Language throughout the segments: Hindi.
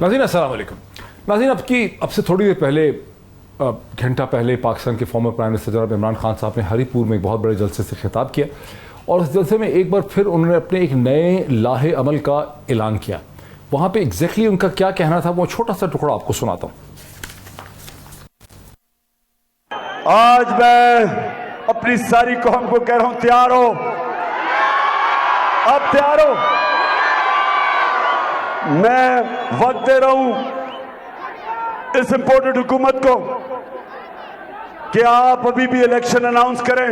नाज़रीन अस्सलाम वालेकुम। नाज़रीन अब से थोड़ी देर पहले, घंटा पहले, पाकिस्तान के फॉर्मर प्राइम मिनिस्टर जनाब इमरान खान साहब ने हरीपुर में एक बहुत बड़े जलसे से खिताब किया और उस जलसे में एक बार फिर उन्होंने अपने एक नए लाहे अमल का ऐलान किया। वहाँ पे एग्जैक्टली उनका क्या कहना था वो छोटा सा टुकड़ा आपको सुनाता हूँ। आज मैं अपनी सारी कौम को कह रहा हूं, तैयार हो? अब तैयार हो? मैं वक्त दे रहा हूं इस इंपोर्टेड हुकूमत को कि आप अभी भी इलेक्शन अनाउंस करें,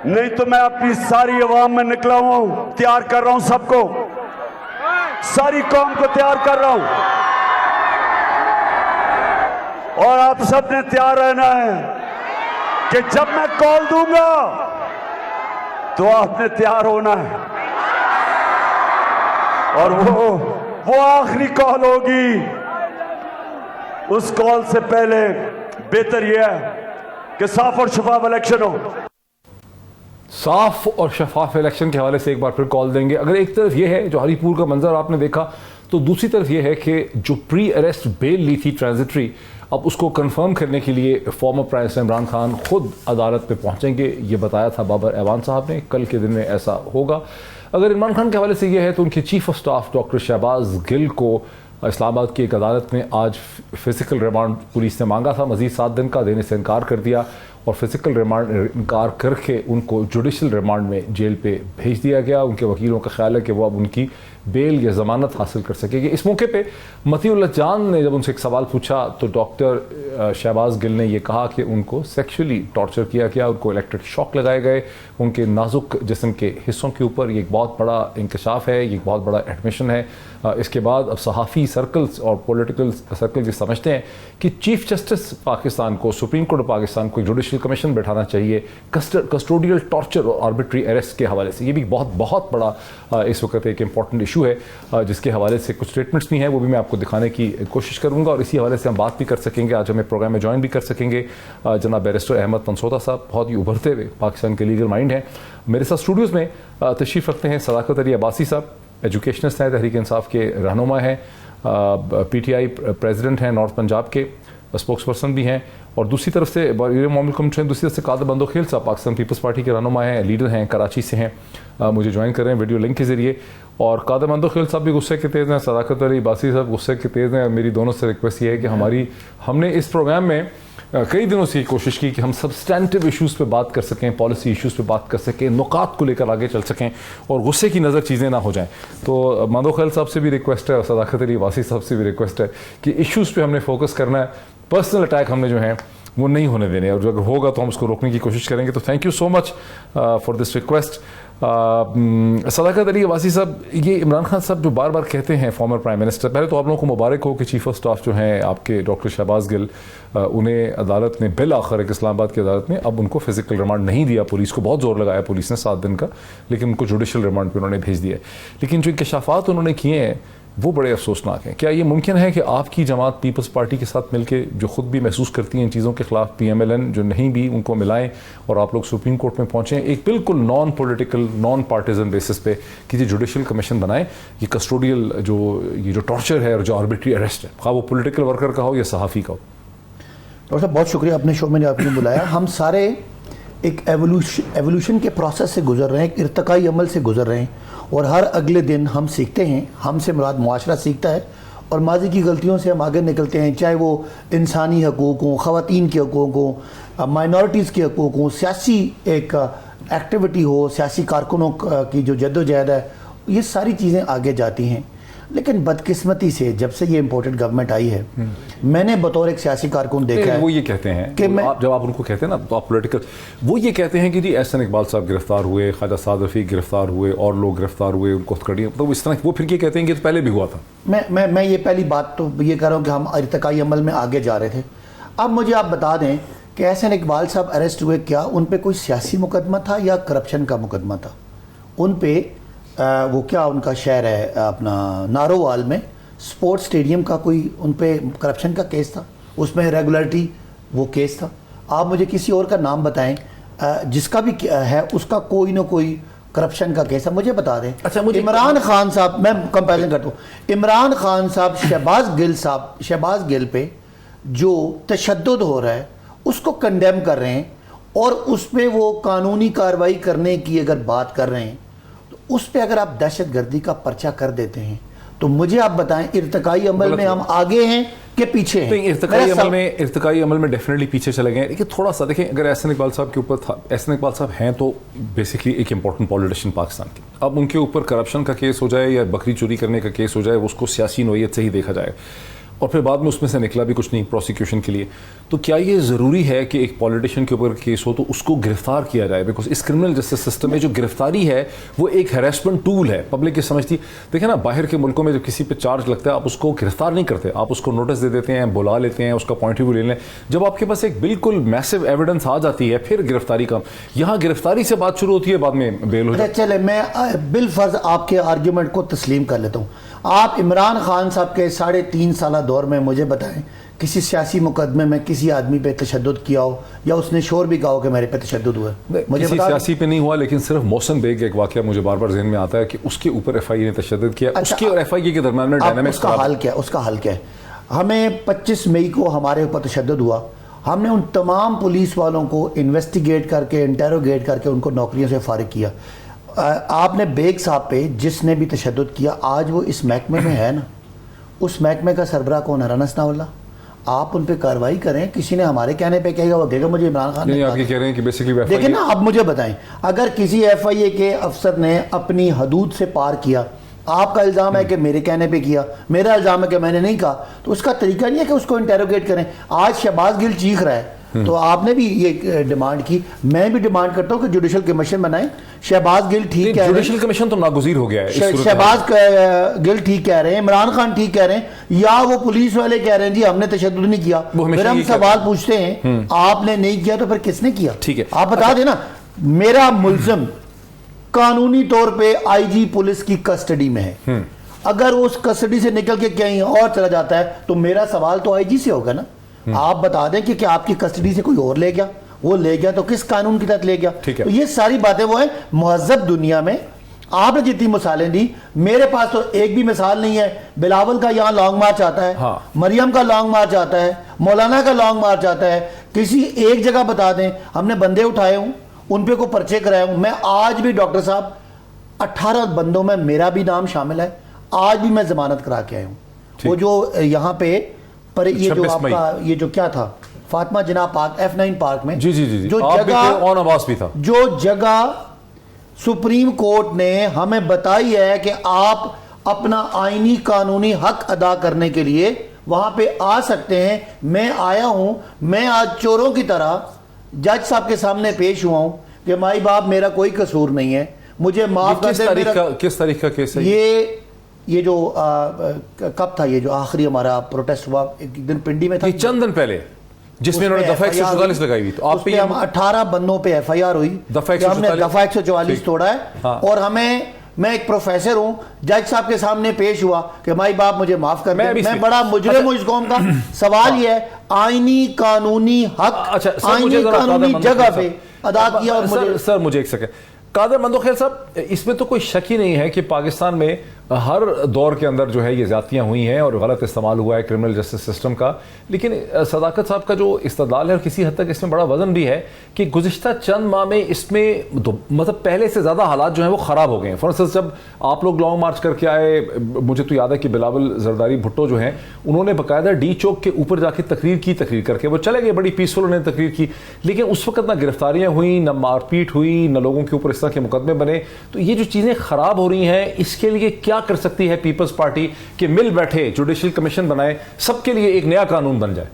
नहीं तो मैं अपनी सारी अवाम में निकला हूं, तैयार कर रहा हूं सबको, सारी कौम को तैयार कर रहा हूं और आप सब ने तैयार रहना है कि जब मैं कॉल दूंगा तो आपने तैयार होना है और वो आखिरी कॉल होगी। उस कॉल से पहले बेहतर यह है कि साफ और शफाफ इलेक्शन हो। साफ और शफाफ इलेक्शन के हवाले से एक बार फिर कॉल देंगे। अगर एक तरफ यह है जो हरीपुर का मंजर आपने देखा, तो दूसरी तरफ यह है कि जो प्री अरेस्ट बेल ली थी ट्रांजिटरी, अब उसको कंफर्म करने के लिए former prime minister Imran Khan खुद अदालत में पहुंचेंगे। ये बताया था बाबर ऐवान साहब ने, कल के दिन में ऐसा होगा। अगर इमरान खान के हवाले से यह है तो उनके chief of staff doctor Shahbaz Gill को इस्लामाबाद की एक अदालत में आज फिजिकल रिमांड पुलिस ने मांगा था, मजीद 7 दिन का, देने से इनकार कर दिया और फिजिकल रिमांड इनकार करके उनको जुडिशल रिमांड में जेल पे भेज दिया गया। उनके वकीलों का ख्याल है कि वो अब उनकी बेल या ज़मानत हासिल कर सकेंगे। इस मौके पे मतीउल्लाह जान ने जब उनसे एक सवाल पूछा तो डॉक्टर शहबाज गिल ने यह कहा कि उनको सेक्सुअली टॉर्चर किया गया, उनको इलेक्ट्रिक शॉक लगाए गए उनके नाजुक जिस्म के हिस्सों के ऊपर। ये एक बहुत बड़ा इंकशाफ है, ये एक बहुत बड़ा एडमिशन है। इसके बाद अब सहाफ़ी सर्कल्स और पॉलिटिकल सर्कल्स ये समझते हैं कि चीफ जस्टिस पाकिस्तान को, सुप्रीम कोर्ट ऑफ पाकिस्तान को एक जुडिशल कमीशन बैठाना चाहिए कस्टोडियल टॉर्चर और आर्बिट्री अरेस्ट के हवाले से। ये भी बहुत बड़ा इस वक्त एक इंपॉर्टेंट इशू है जिसके हवाले से कुछ स्टेटमेंट्स भी हैं, वो भी मैं आपको दिखाने की कोशिश करूंगा और इसी हवाले से हम बात भी कर सकेंगे। आज हमें प्रोग्राम में ज्वाइन भी कर सकेंगे जनाब बैरिस्टर अहमद पंसोदा साहब, बहुत ही उभरते हुए पाकिस्तान के लीगल माइंड हैं। मेरे साथ स्टूडियोज़ में तशरीफ़ रखते हैं सदाकत अली अब्बासी साहब, एजुकेशनिस्ट हैं, तहरीक इंसाफ के रहनुमा हैं, PTI प्रेसिडेंट हैं नॉर्थ पंजाब के, स्पोक्स पर्सन भी हैं, और दूसरी तरफ से मोमिल कमिशन, दूसरी तरफ से कादर बंदोखेल साहब पाकिस्तान पीपल्स पार्टी के रहनुमा हैं, लीडर हैं, कराची से हैं, मुझे ज्वाइन कर रहे हैं वीडियो लिंक के ज़रिए। और कादर बंदोखेल साहब भी गुस्से के तेज़ हैं, सदाकत अली अब्बासी साहब गुस्से के तेज़ हैं। मेरी दोनों से रिक्वेस्ट ये है कि हमने इस प्रोग्राम में कई दिनों से कोशिश की कि हम सब्सटेंटिव इश्यूज़ पे बात कर सकें, पॉलिसी इश्यूज़ पे बात कर सकें, नुकात को लेकर आगे चल सकें और गुस्से की नज़र चीज़ें ना हो जाएं। तो मंदोखेल साहब से भी रिक्वेस्ट है और सदाकत अली अब्बासी साहब से भी रिक्वेस्ट है कि इश्यूज़ पे हमने फोकस करना है, पर्सनल अटैक हमने जो है वो नहीं होने देने, और अगर होगा तो हम उसको रोकने की कोशिश करेंगे। तो thank you so much for this request. Sadaqat Ali Abbasi साहब, ये इमरान खान साहब जो बार बार कहते हैं फॉर्मर प्राइम मिनिस्टर, पहले तो आप लोगों को मुबारक हो कि चीफ ऑफ स्टाफ जो हैं आपके डॉक्टर शहबाज गिल, उन्हें अदालत ने बिल आखिर एक इस्लामाबाद की अदालत ने अब उनको फिजिकल रिमांड नहीं दिया। पुलिस को बहुत जोर लगाया पुलिस ने 7 दिन का, लेकिन उनको जुडिशल रिमांड पर उन्होंने भेज दिया। लेकिन जो इंकशाफात उन्होंने किए हैं वो बड़े अफसोसनाक हैं। क्या ये मुमकिन है कि आपकी जमात पीपल्स पार्टी के साथ मिलकर, जो खुद भी महसूस करती हैं इन चीज़ों के खिलाफ, PMLN जो नहीं भी, उनको मिलाएं और आप लोग सुप्रीम कोर्ट में पहुँचें एक बिल्कुल non political, non partisan basis पे कि ये जुडिशल कमीशन बनाएं, ये कस्टोडियल ये जो टॉर्चर है और जो आर्बिट्री अरेस्ट है, खा वो पॉलिटिकल वर्कर का हो या सहाफ़ी का हो। डॉक्टर साहब बहुत शुक्रिया, अपने शो में आपने बुलाया। हम सारे एक एवोल्यूशन के प्रोसेस से गुजर रहे हैं, एक इर्तकाई अमल से गुजर रहे हैं और हर अगले दिन हम सीखते हैं। हमसे मुराद मुआशरा सीखता है और माजी की गलतियों से हम आगे निकलते हैं, चाहे वो इंसानी हकूक़ हों, ख़वातीन के हकूक़ हों, माइनॉरिटीज़ के हकूक़ हों, सियासी एक एक्टिविटी हो, सियासी कारकुनों की जो जद्दोजहद है, ये सारी चीज़ें आगे जाती हैं। लेकिन बदकिस्मती से जब से ये इम्पोर्टेड गवर्नमेंट आई है, मैंने बतौर एक सियासी कारकुन देखा है, वो ये कहते हैं कि जब आप उनको कहते हैं ना तो आप पॉलिटिकल, वो ये कहते हैं कि जी एहसन इकबाल साहब गिरफ्तार हुए, ख्वाजा साद रफ़ीक गिरफ्तार हुए और लोग गिरफ्तार हुए, उनको हथकड़ियाँ, तो इस तरह वो फिर ये कहते हैं कि तो पहले भी हुआ था। मैं ये पहली बात तो ये कह रहा हूँ कि हम इर्तकाई अमल में आगे जा रहे थे। अब मुझे आप बता दें कि एहसन इकबाल साहब अरेस्ट हुए, क्या उन पर कोई सियासी मुकदमा था या करप्शन का मुकदमा था? उन पर वो क्या उनका शहर है अपना नारोवाल में स्पोर्ट्स स्टेडियम का कोई उन पे करप्शन का केस था, उसमें रेगुलरिटी वो केस था। आप मुझे किसी और का नाम बताएं जिसका भी है उसका कोई ना कोई करप्शन का केस है, मुझे बता दें। अच्छा, मुझे इमरान खान साहब, मैं कंपैरिजन करता हूँ, इमरान खान साहब शहबाज गिल पे जो तशद्दुद हो रहा है उसको कंडेम कर रहे हैं, और उस पर वो कानूनी कार्रवाई करने की अगर बात कर रहे हैं, तो उस पर अगर आप दहशतगर्दी का पर्चा कर देते हैं, तो मुझे आप बताएं इर्तिकाई अमल में हम आगे हैं कि पीछे हैं? इर्तिकाई अमल में डेफिनेटली पीछे चले गए। लेकिन थोड़ा सा देखें, अगर एहसन इकबाल साहब के ऊपर था, एहसन इकबाल साहब हैं तो बेसिकली एक इंपॉर्टेंट पॉलिटिशियन पाकिस्तान के, अब उनके ऊपर करप्शन का केस हो जाए या बकरी चोरी करने का केस हो जाए, उसको सियासी नोयत से ही देखा जाए, और फिर बाद में उसमें से निकला भी कुछ नहीं प्रोसिक्यूशन के लिए, तो क्या ये ज़रूरी है कि एक पॉलिटिशियन के ऊपर केस हो तो उसको गिरफ्तार किया जाए? बिकॉज इस क्रिमिनल जस्टिस सिस्टम में जो गिरफ्तारी है वो एक हैरेसमेंट टूल है, पब्लिक ये समझती। देखिए ना, बाहर के मुल्कों में जब किसी पे चार्ज लगता है आप उसको गिरफ्तार नहीं करते, आप उसको नोटिस दे देते हैं, बुला लेते हैं, उसका पॉइंट ऑफ व्यू ले लें। जब आपके पास एक बिल्कुल मैसिव एविडेंस आ जाती है फिर गिरफ्तारी का, यहाँ गिरफ्तारी से बात शुरू होती है, बाद में बेल हो जाती है। चले, मैं बिलफर्ज आपके आर्ग्यूमेंट को तस्लीम कर लेता हूँ। आप इमरान खान साहब के 3.5 साल दौर में मुझे बताएं किसी सियासी मुकदमे में किसी आदमी पे तशद्दुद किया हो, या उसने शोर भी कहा हो कि मेरे पे तशद्दुद हुआ है? मुझे किसी सियासी पे नहीं हुआ, लेकिन सिर्फ मोहसिन बेग एक वाकया मुझे बार बार ज़हन में आता है कि उसके ऊपर FIA ने तशद्दुद किया। अच्छा, उसके और FIA के दरमियान में डायनामिक्स उसका हल क्या है? हमें 25 मई को हमारे ऊपर तशद्दुद हुआ, हमने उन तमाम पुलिस वालों को इन्वेस्टिगेट करके, इंटेरोगेट करके उनको नौकरियों से फारिग किया। आपने बेग साहब पे जिसने भी तशद्दुद किया, आज वो इस महकमे में है ना, उस महकमे का सरबराह कौन है? राना सनाउल्लाह। आप उन पे कार्रवाई करें, किसी ने हमारे कहने पे कहेगा वो देगा मुझे इमरान खान नहीं, आपकी कह रहे हैं कि बेसिकली देखिए ना, अब मुझे बताएं, अगर किसी FIA के अफसर ने अपनी हदूद से पार किया, आपका इल्ज़ाम है कि मेरे कहने पे किया, मेरा इल्ज़ाम है कि मैंने नहीं कहा, तो उसका तरीका नहीं है कि उसको इंटेरोगेट करें। आज शहबाज गिल चीख रहा है, तो आपने भी ये डिमांड की, मैं भी डिमांड करता हूँ कि जुडिशल कमीशन बनाएं। शहबाज गिल ठीक कह रहे हैं, जुडिशल कमीशन तो नागुज़ीर हो गया है। शहबाज गिल ठीक कह रहे हैं, इमरान खान ठीक कह रहे हैं, या वो पुलिस वाले कह रहे हैं जी हमने तशद्दुद नहीं किया। फिर हम सवाल पूछते हैं आपने नहीं किया तो फिर किसने किया? ठीक है, आप बता देना। मेरा मुल्ज़िम कानूनी तौर पे IG पुलिस की कस्टडी में है, अगर उस कस्टडी से निकल के कहीं और चला जाता है तो मेरा सवाल तो IG से होगा ना। आप बता दें कि क्या आपकी कस्टडी से कोई और ले गया, वो ले गया तो किस कानून के तहत ले गया? तो ये सारी बातें वो है मुहज़्ज़ब दुनिया में। आपने जितनी मिसालें दी, मेरे पास तो एक भी मिसाल नहीं है। बिलावल का यहाँ लॉन्ग मार्च आता है, हाँ। मरियम का लॉन्ग मार्च आता है, मौलाना का लॉन्ग मार्च आता है, किसी एक जगह बता दें हमने बंदे उठाए हूँ, उन पे को पर्चे कराए हूँ। मैं आज भी डॉक्टर साहब 18 बंदों में मेरा भी नाम शामिल है, आज भी मैं जमानत करा के आया हूँ। वो जो यहाँ पे पर ये जो आपका ये जो क्या था फातिमा जिन्ना पार्क, F9 पार्क में, जी, जो जगह ऑन आवाज भी था, जो जगह सुप्रीम कोर्ट ने हमें बताई है कि आप अपना आईनी कानूनी हक अदा करने के लिए वहां पे आ सकते हैं, मैं आया हूं। मैं आज चोरों की तरह जज साहब के सामने पेश हुआ हूं कि माई बाप मेरा कोई कसूर नहीं है, मुझे माफ कर दे। किस तारीख का केस है ये जो कब था, ये जो आखिरी हमारा प्रोटेस्ट हुआ एक दिन पिंडी में था, ये चंद दिन पहले, जिसमें उन्होंने दफा 144 लगाई हुई, तो आप पे हम 18 बंदों पे FIR हुई, हमने दफा 144 तोड़ा है। हाँ। और मैं एक प्रोफेसर हूं, जज साहब के सामने पेश हुआ कि माई बाप मुझे माफ कर दे, मैं बड़ा मुजरिम हूं इस कौम का। सवाल ये है आईनी कानूनी हक आईनी कानूनी जगह पे अदा किया। और सर मुझे एक सेकंड, कादर मंदोखेल साहब, इसमें तो कोई शक ही नहीं है कि पाकिस्तान में हर दौर के अंदर जो है ये ज्यादतियाँ हुई हैं और गलत इस्तेमाल हुआ है क्रिमिनल जस्टिस सिस्टम का। लेकिन सदाकत साहब का जो इस्तदलाल है और किसी हद तक इसमें बड़ा वजन भी है कि गुज़िश्ता चंद माह में इसमें मतलब पहले से ज़्यादा हालात जो हैं वो ख़राब हो गए हैं। फॉर इंस्टेंस जब आप लोग लॉन्ग मार्च करके आए, मुझे तो याद है कि बिलावल जरदारी भुट्टो जो हैं उन्होंने बाकायदा D चौक के ऊपर जाके तकरीर करके वो चले गए, बड़ी पीसफुल उन्होंने तकरीर की, लेकिन उस वक्त ना गिरफ्तारियाँ हुई, न मारपीट हुई, न लोगों के ऊपर इस तरह के मुकदमे बने। तो ये जो चीज़ें ख़राब हो रही हैं, इसके लिए क्या कर सकती है पीपल्स पार्टी कि मिल बैठे, जुडिशल कमीशन बनाए, सबके लिए एक नया कानून बन जाए?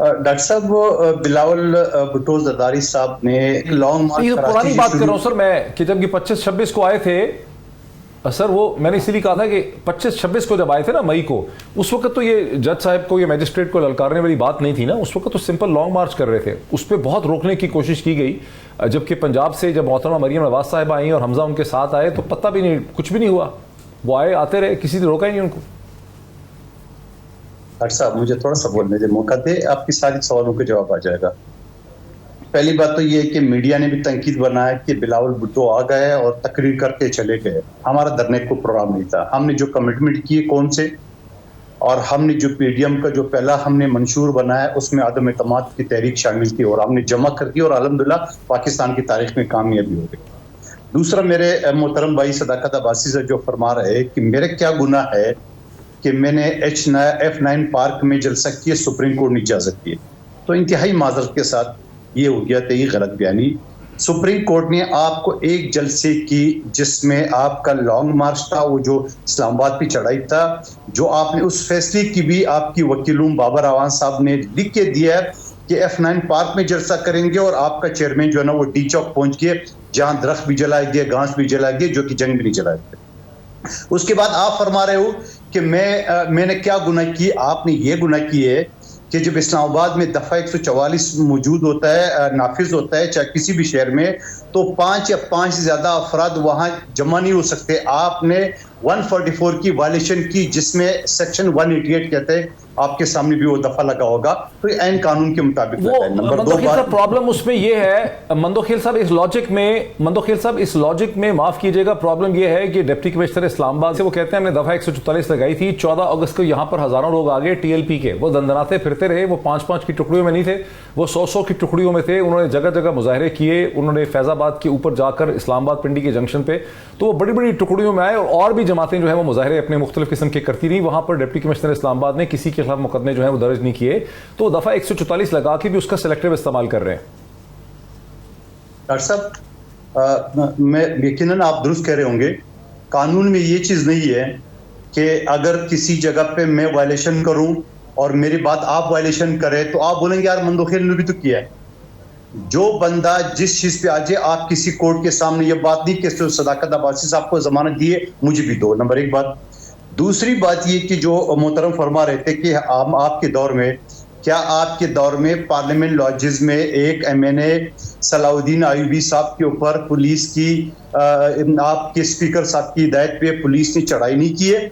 डॉक्टर साहब, वो बिलावल भुट्टो जरदारी साहब ने लॉन्ग मार्च, तो पुरानी बात कर रहा हूं सर मैं, कि जब ये 25-26 को आए थे सर, वो मैंने इसीलिए कहा था कि 25-26 को जब आए थे ना मई को, उस वक्त तो ये जज साहब को, ये मैजिस्ट्रेट को ललकारने वाली बात नहीं थी ना। उस वक्त तो सिंपल लॉन्ग मार्च कर रहे थे, उस पर बहुत रोकने की कोशिश की गई। जबकि पंजाब से जब मोहतरमा मरियम नवाज साहब आई और हमजा उनके साथ आए तो पता भी नहीं, कुछ भी नहीं हुआ, वो आए आते रहे, किसी ने रोका ही नहीं उनको। डॉक्टर साहब मुझे थोड़ा सा बोलने दे, मौका दे, आपकी सारी सवालों का जवाब आ जाएगा। पहली बात तो ये है कि मीडिया ने भी तंकीद बनाया कि बिलावल भुट्टो आ गए और तकरीर करके चले गए। हमारा धरने को प्रोग्राम नहीं था। हमने जो कमिटमेंट किए कौन से, और हमने जो पीडीएम का जो पहला हमने मंशूर बनाया उसमें आदम एतमाद की तहरीक शामिल थी और हमने जमा कर दी और अल्हम्दुलिल्लाह पाकिस्तान की तारीख में कामयाबी हो गई। दूसरा, मेरे मोहतरम भाई सदाकत अब्बासी से जो फरमा रहे कि मेरे क्या गुनाह है कि मैंने F9 पार्क में जलसा किया, सुप्रीम कोर्ट ने इजाजत दी, तो इंतहाई माजरत के साथ ये हो गया तो ये गलत बयानी। सुप्रीम कोर्ट ने आपको एक जलसे की जिसमें आपका लॉन्ग मार्च था, वो जो इस्लामाबाद की चढ़ाई था, जो आपने उस फैसले की भी आपकी वकीलूम बाबर आवान साहब ने लिख के दिया है कि F9 पार्क में जलसा करेंगे और आपका चेयरमैन जो है ना वो डी चौक पहुंच के जहां दरख्त भी जलाए गए, घास भी जलाए गए, जो कि जंग भी नहीं जलाए गए। उसके बाद आप फरमा रहे हो कि मैंने क्या गुनाह की। आपने ये गुनाह की है कि जब इस्लामाबाद में दफ़ा 144 मौजूद होता है, नाफिज होता है, चाहे किसी भी शहर में, तो 5 या 5 से ज़्यादा अफराद वहाँ जमा नहीं हो सकते। आपने 144 की वायलेशन की जिसमें सेक्शन 188 कहते हैं, आपके सामने भी वो दफा लगा होगा, तो ये ऐन कानून के मुताबिक वो मंदोखेल साहब प्रॉब्लम उसमें ये है, मंदोखेल साहब इस लॉजिक में माफ कीजिएगा, प्रॉब्लम ये है कि डिप्टी कमिश्नर इस्लामाबाद से वो कहते हैं हमने दफा 144 लगाई थी, 14 अगस्त को यहाँ पर हजारों लोग आ गए टीएलपी के, वो दंदनाते फिरते रहे, वो 5-5 की टुकड़ियों में नहीं थे, वो 100-100 की टुकड़ियों में थे। उन्होंने जगह जगह मुजाहरे किए, उन्होंने फैजाबाद के ऊपर जाकर इस्लामाबाद पिंडी के जंक्शन पे, तो वो बड़ी बड़ी टुकड़ियों में आए और भी जमातें जो है वो मुजाहरे अपने मुख्तलिफ किस्म के करती रही। वहां पर डिप्टी कमिश्नर इस्लामाबाद ने किसी के खिलाफ मुकदमे जो है वो दर्ज नहीं किए, तो दफा 144 लगा के भी उसका सिलेक्टिव इस्तेमाल कर रहे हैं। डॉक्टर साहब, मैं यकीनन आप दुरुस्त कह रहे होंगे, कानून में ये चीज नहीं है कि अगर किसी जगह पे मैं वायलेशन करूं और मेरी बात आप वायलेशन करें तो आप बोलेंगे यार मंदोखेल ने भी तो किया है। जो बंदा जिस चीज पे आ जाए, आप किसी कोर्ट के सामने ये बात नहीं कि सदाकत अब्बासी साहब को जमानत दिए, मुझे भी दो, नंबर एक बात। दूसरी बात ये कि जो मोहतरम फरमा रहे थे कि आपके दौर में, क्या आपके दौर में पार्लियामेंट लॉजेस में एक MNA सलाउद्दीन आयूबी साहब के ऊपर पुलिस की आपके स्पीकर साहब की हिदायत पे पुलिस ने चढ़ाई नहीं की है?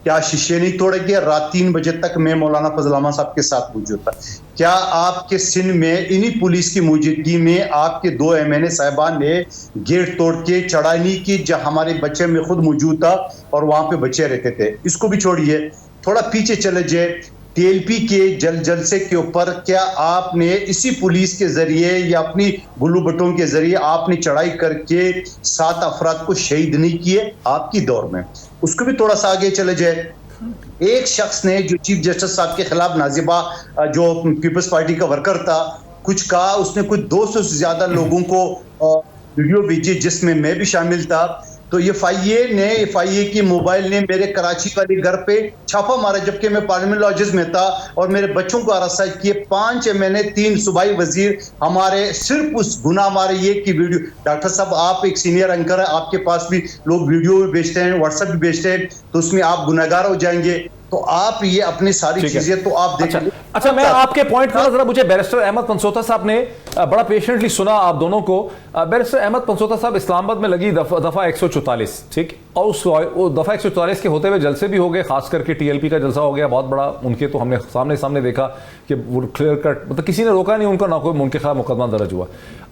क्या शीशे नहीं तोड़े गए? रात 3 बजे तक मैं मौलाना फजल अहमद साहब के साथ मौजूद था। क्या आपके सिंध में इन्हीं पुलिस की मौजूदगी में आपके 2 MNA साहिबान ने गेट तोड़ के चढ़ाई नहीं की, जहां हमारे बच्चे में खुद मौजूद था और वहां पे बच्चे रहते थे? इसको भी छोड़िए, थोड़ा पीछे चले जाए, TLP के जलसे के ऊपर क्या आपने इसी पुलिस के जरिए या अपनी गुल्लू बटों के जरिए आपने चढ़ाई करके 7 अफराद को शहीद नहीं किए आपकी दौर में? उसको भी थोड़ा सा आगे चले जाए। एक शख्स ने जो चीफ जस्टिस साहब के खिलाफ, नाजिबा जो पीपल्स पार्टी का वर्कर था, कुछ कहा, उसने कुछ 200 से ज्यादा लोगों को वीडियो भेजी जिसमें मैं भी शामिल था। तो FIA की मोबाइल ने मेरे कराची वाले घर पे छापा मारा जबकि मैं पार्लियामेंट लॉजेस में था और मेरे बच्चों को अरेस्ट किए। 5 MNA 3 सूबाई वजीर हमारे सिर्फ उस गुनाह मारे ये की वीडियो। डॉक्टर साहब, आप एक सीनियर एंकर है, आपके पास भी लोग वीडियो भी भेजते हैं, व्हाट्सएप भी भेजते हैं, तो उसमें आप गुनहगार हो जाएंगे। तो आप ये अपनी सारी चीजें तो आप देखें। अच्छा, मैं आपके पॉइंट पर जरा, मुझे बैरिस्टर अहमद पंसोता साहब ने बड़ा पेशेंटली सुना आप दोनों को। बैरिस्टर अहमद पंसोता साहब, इस्लामाबाद में लगी दफा 144, ठीक, और उस दफा 144 के होते हुए जलसे भी हो गए, खास करके TLP का जलसा हो गया बहुत बड़ा उनके, तो हमने सामने देखा कि वो क्लियर कट, मतलब किसी ने रोका नहीं उनका, ना कोई उनके खिलाफ मुकदमा दर्ज हुआ।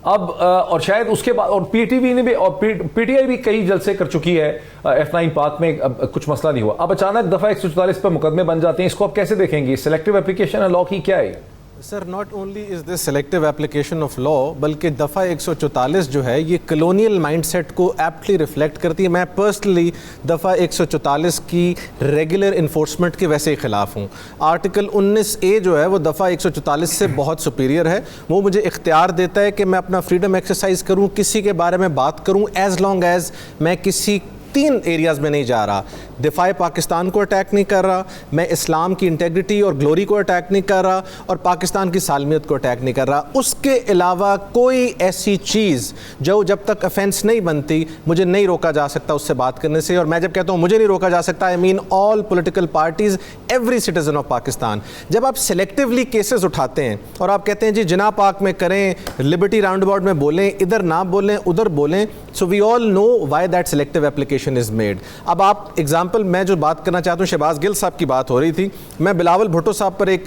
अब और शायद उसके बाद और PTV ने भी और PTI भी कई जलसे कर चुकी है F9 पार्क में, कुछ मसला नहीं हुआ। अब अचानक दफा 144 पर मुकदमे बन जाते हैं, इसको आप कैसे देखेंगे? सिलेक्टिव एप्लीकेशन है लॉ की, क्या है? Sir, not only is this selective application of law, बल्कि दफ़ा 144 जो है ये कलोनियल माइंडसेट को एप्टली रिफ्लेक्ट करती है। मैं पर्सनली दफ़ा 144 की रेगुलर इन्फोर्समेंट के वैसे ही ख़िलाफ़ हूँ। आर्टिकल 19A जो है वो दफ़ा 144 से बहुत सुपीरियर है। वो मुझे इख्तियार देता है कि मैं अपना फ्रीडम एक्सरसाइज करूँ, किसी के बारे में बात करूँ, एज लॉन्ग एज मैं किसी 3 एरियाज़ में नहीं जा रहा। दिफाए पाकिस्तान को अटैक नहीं कर रहा, मैं इस्लाम की इंटेग्रिटी और ग्लोरी को अटैक नहीं कर रहा, और पाकिस्तान की सालमियत को अटैक नहीं कर रहा। उसके अलावा कोई ऐसी चीज़ जो जब तक ऑफेंस नहीं बनती मुझे नहीं रोका जा सकता उससे बात करने से। और मैं जब कहता हूँ मुझे नहीं रोका जा सकता, I mean all political parties, every citizen of Pakistan. जब आप सेलेक्टिवली केसेस उठाते हैं और आप कहते हैं जी जिना पार्क में करें, लिबर्टी राउंड अबाउट में बोलें, इधर ना बोलें, उधर बोलें, so we all know why that selective application allegation is made. अब आप एग्जांपल, मैं जो बात करना चाहता हूँ, शहबाज गिल साहब की बात हो रही थी, मैं बिलावल भुट्टो साहब पर एक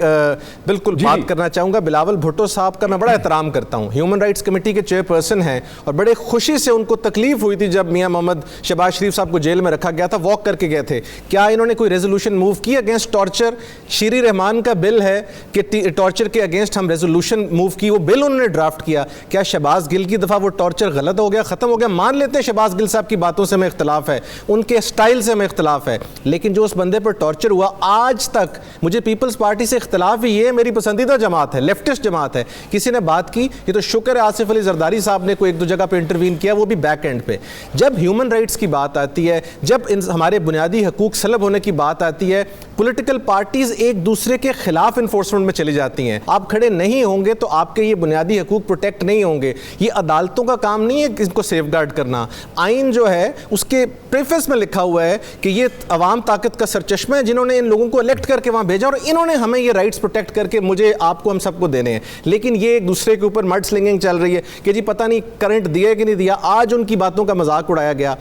बिल्कुल बात करना चाहूँगा। बिलावल भुट्टो साहब का मैं बड़ा एहतराम करता हूँ, ह्यूमन राइट्स कमेटी के चेयरपर्सन हैं, और बड़े खुशी से उनको तकलीफ हुई थी जब मियाँ मोहम्मद शहबाज शरीफ साहब को जेल में रखा गया था, वॉक करके गए थे। क्या इन्होंने कोई रेजोल्यूशन मूव की अगेंस्ट टॉर्चर? शीरी रहमान का बिल है कि टॉर्चर के अगेंस्ट हम रेजोल्यूशन मूव की, वो बिल उन्होंने ड्राफ्ट किया। क्या शहबाज गिल की दफ़ा वो टॉर्चर गलत हो गया, ख़त्म हो गया? मान लेते हैं शहबाज गिल साहब की बातों से हमें इख्तलाफ है, उनके स्टाइल से हमें इख्तलाफ है, लेकिन जो उस बंदे पर टॉर्चर हुआ, आज तक मुझे पीपल्स पार्टी से इख्तलाफ ही ये मेरी पसंदीदा जमात है, लेफ्टिस्ट जमात है। किसी ने बात की, ये तो शुक्र है आसिफ अली जरदारी साहब ने कोई एक दो जगह पे इंटरवीन किया, वो भी बैक एंड पे। जब ह्यूमन राइट्स की बात आती है, जब हमारे बुनियादी हकूक सलब होने की बात आती है, पॉलिटिकल पार्टीज एक दूसरे के खिलाफ इन्फोर्समेंट में चली जाती हैं। आप खड़े नहीं होंगे तो आपके ये बुनियादी हकूक प्रोटेक्ट नहीं होंगे। ये अदालतों का काम नहीं है इनको सेफगार्ड करना। आइन जो है उसके प्रेफेस में लिखा हुआ है कि ये अवाम ताकत का सरचश्मा है, जिन्होंने इन लोगों को इलेक्ट करके वहां भेजा और इन्होंने हमें ये राइट्स प्रोटेक्ट करके मुझे, आपको, हम सबको देने हैं। लेकिन ये एक दूसरे के ऊपर मड स्लिंगिंग चल रही है कि जी पता नहीं करंट दिया कि नहीं दिया। आज उनकी बातों का मजाक उड़ाया गया,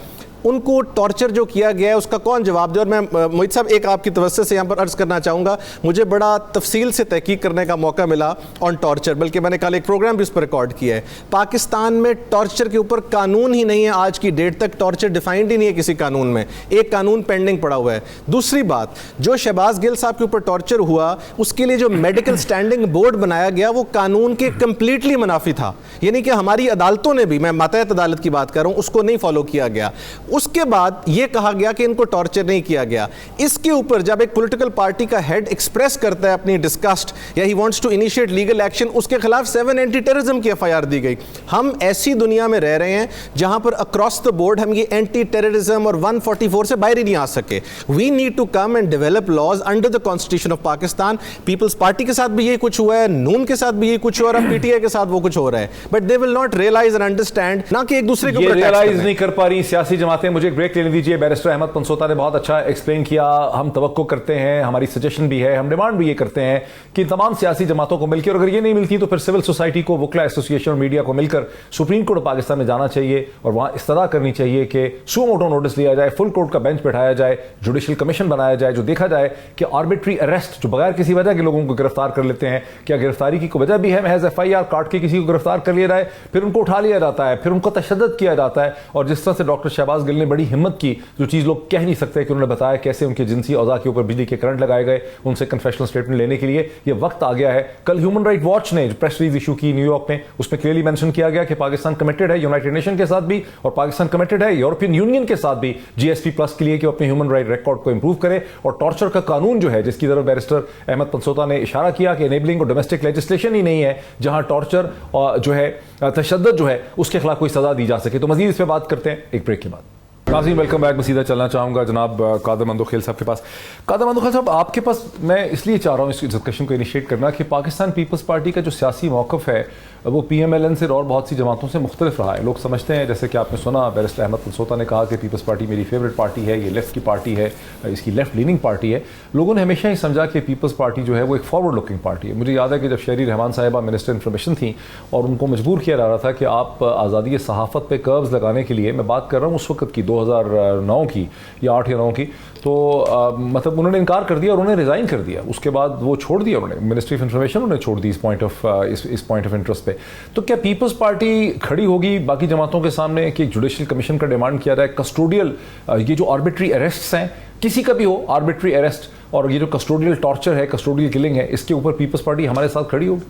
उनको टॉर्चर जो किया गया है उसका कौन जवाब दे? और मैं मोहित साहब एक आपकी तवज्जो से यहाँ पर अर्ज़ करना चाहूँगा, मुझे बड़ा तफसील से तहकीक करने का मौका मिला ऑन टॉर्चर, बल्कि मैंने कल एक प्रोग्राम भी उस पर रिकॉर्ड किया है। पाकिस्तान में टॉर्चर के ऊपर कानून ही नहीं है, आज की डेट तक टॉर्चर डिफाइंड ही नहीं है किसी कानून में, एक कानून पेंडिंग पड़ा हुआ है। दूसरी बात, जो शहबाज गिल साहब के ऊपर टॉर्चर हुआ, उसके लिए जो मेडिकल स्टैंडिंग बोर्ड बनाया गया वो कानून के कंप्लीटली मुनाफी था, यानी कि हमारी अदालतों ने भी, मैं मातहत अदालत की बात कर रहा हूँ, उसको नहीं फॉलो किया गया। उसके बाद यह कहा गया कि इनको टॉर्चर नहीं किया गया। इसके ऊपर जब एक पॉलिटिकल पार्टी का हेड एक्सप्रेस करता है अपनी डिस्कस्ट या he wants to initiate legal action, उसके खिलाफ 7 एंटी टेररिज्म की एफआईआर दी गई। हम ऐसी दुनिया में रह रहे हैं जहां पर अक्रॉस द बोर्ड हम ये एंटी टेररिज्म और 144 से बाहर ही नहीं आ सके। We need to come and develop laws under the constitution of Pakistan. People's party के साथ भी यही कुछ हुआ है, नून के साथ भी यही कुछ हुआ और अब पीटीआई के साथ वो कुछ हो रहा है, but they will not realise and understand, ना कि एक दूसरे को रियलाइज नहीं कर पा रही सियासी जमातें। मुझे एक ब्रेक लेने दीजिए। बैरिस्टर अहमद पंसोता ने बहुत अच्छा एक्सप्लेन किया। हम तवक्को करते हैं, हमारी सजेशन भी है, हम डिमांड भी ये करते हैं कि तमाम सियासी जमातों को मिलकर, और अगर ये नहीं मिलती तो फिर सिविल सोसाइटी को, वकला एसोसिएशन और मीडिया को मिलकर सुप्रीम कोर्ट ऑफ पाकिस्तान में जाना चाहिए और वहां इस्तदा करनी चाहिए कि सो मोटो नोटिस लिया जाए, फुल कोर्ट का बेंच बैठाया जाए, जुडिशियल कमीशन बनाया जाए, जो देखा जाए कि आर्बिट्री अरेस्ट जो बगैर किसी वजह के लोगों को गिरफ्तार कर लेते हैं, क्या गिरफ्तारी की कोई वजह भी है? महज एफआईआर काट के किसी को गिरफ्तार कर लिया जाए, फिर उनको उठा लिया जाता है, फिर उनको तशद्दुद किया जाता है। और जिस तरह से डॉक्टर शहबाज गिल ने बड़ी हिम्मत की, जो चीज़ लोग कह नहीं सकते, कि उन्होंने बताया कैसे उनके जिनसी औज़ा के ऊपर बिजली के करंट लगाए गए, उनसे कन्फेशनल स्टेटमेंट लेने के लिए ये वक्त आ गया है। कल ह्यूमन राइट वॉच ने जो प्रेस रिलीज इशू की न्यूयॉर्क में, उसमें क्लियरली मेंशन किया गया कि पाकिस्तान कमिटेड है यूनाइटेड नेशन के साथ भी, और पाकिस्तान कमिटेड है यूरोपियन यूनियन के साथ भी जीएसपी प्लस के लिए कि अपने ह्यूमन राइट रिकॉर्ड को इंप्रूव करे। और टॉर्चर का कानून जो है, जिसकी तरफ बैरिस्टर अहमद पंसोता ने इशारा किया कि एनेबलिंग और डोमेस्टिक लेजिस्लेशन ही नहीं है जहां टॉर्चर जो है, तशद्दुद जो है, उसके खिलाफ कोई सजा दी जा सके। तो मजीद इस पर बात करते हैं एक ब्रेक के बाद। नाज़रीन वेलकम बैक। मैं सीधा चलना चाहूँगा जनाब कादर मंदोखेल साहब के पास। कादर मंदोखेल साहब, आपके पास मैं इसलिए चाह रहा हूँ इस डिस्कशन को इनिशिएट करना कि पाकिस्तान पीपल्स पार्टी का जो सियासी मौक़िफ़ है वो PMLN से और बहुत सी जमातों से मुख्तलिफ रहा है। लोग समझते हैं, जैसे कि आपने सुना बैरिस्टर अहमद पंसोता ने कहा कि पीपल्स पार्टी मेरी फेवरेट पार्टी है, ये लेफ्ट की पार्टी है, इसकी लेफ्ट लीनिंग पार्टी है। लोगों ने हमेशा ही समझा कि पीपल्स पार्टी जो है वो एक फॉरवर्ड लुकिंग पार्टी है। मुझे याद है कि जब शहरी रहमान साहिबा मिनिस्टर इन्फॉर्मेशन थी और उनको मजबूर किया जा रहा था कि आप आज़ादी सहाफ़त पर कर्व्स लगाने के लिए, मैं बात कर रहा हूँ उस वक्त की 2009 की या 8 या 9 की, तो मतलब उन्होंने इनकार कर दिया और उन्होंने रिज़ाइन कर दिया। उसके बाद वो छोड़ दिया, उन्होंने मिनिस्ट्री ऑफ इन्फॉर्मेशन उन्होंने छोड़ दी इस पॉइंट ऑफ इंटरेस्ट पे। तो क्या पीपल्स पार्टी खड़ी होगी बाकी जमातों के सामने कि जुडिशियल कमीशन का डिमांड किया जाए, कस्टोडियल ये जो आर्बिट्री अरेस्ट्स हैं, किसी का भी हो आर्बिट्री अरेस्ट, और ये जो कस्टोडियल टॉर्चर है, कस्टोडियल किलिंग है, इसके ऊपर पीपल्स पार्टी हमारे साथ खड़ी होगी?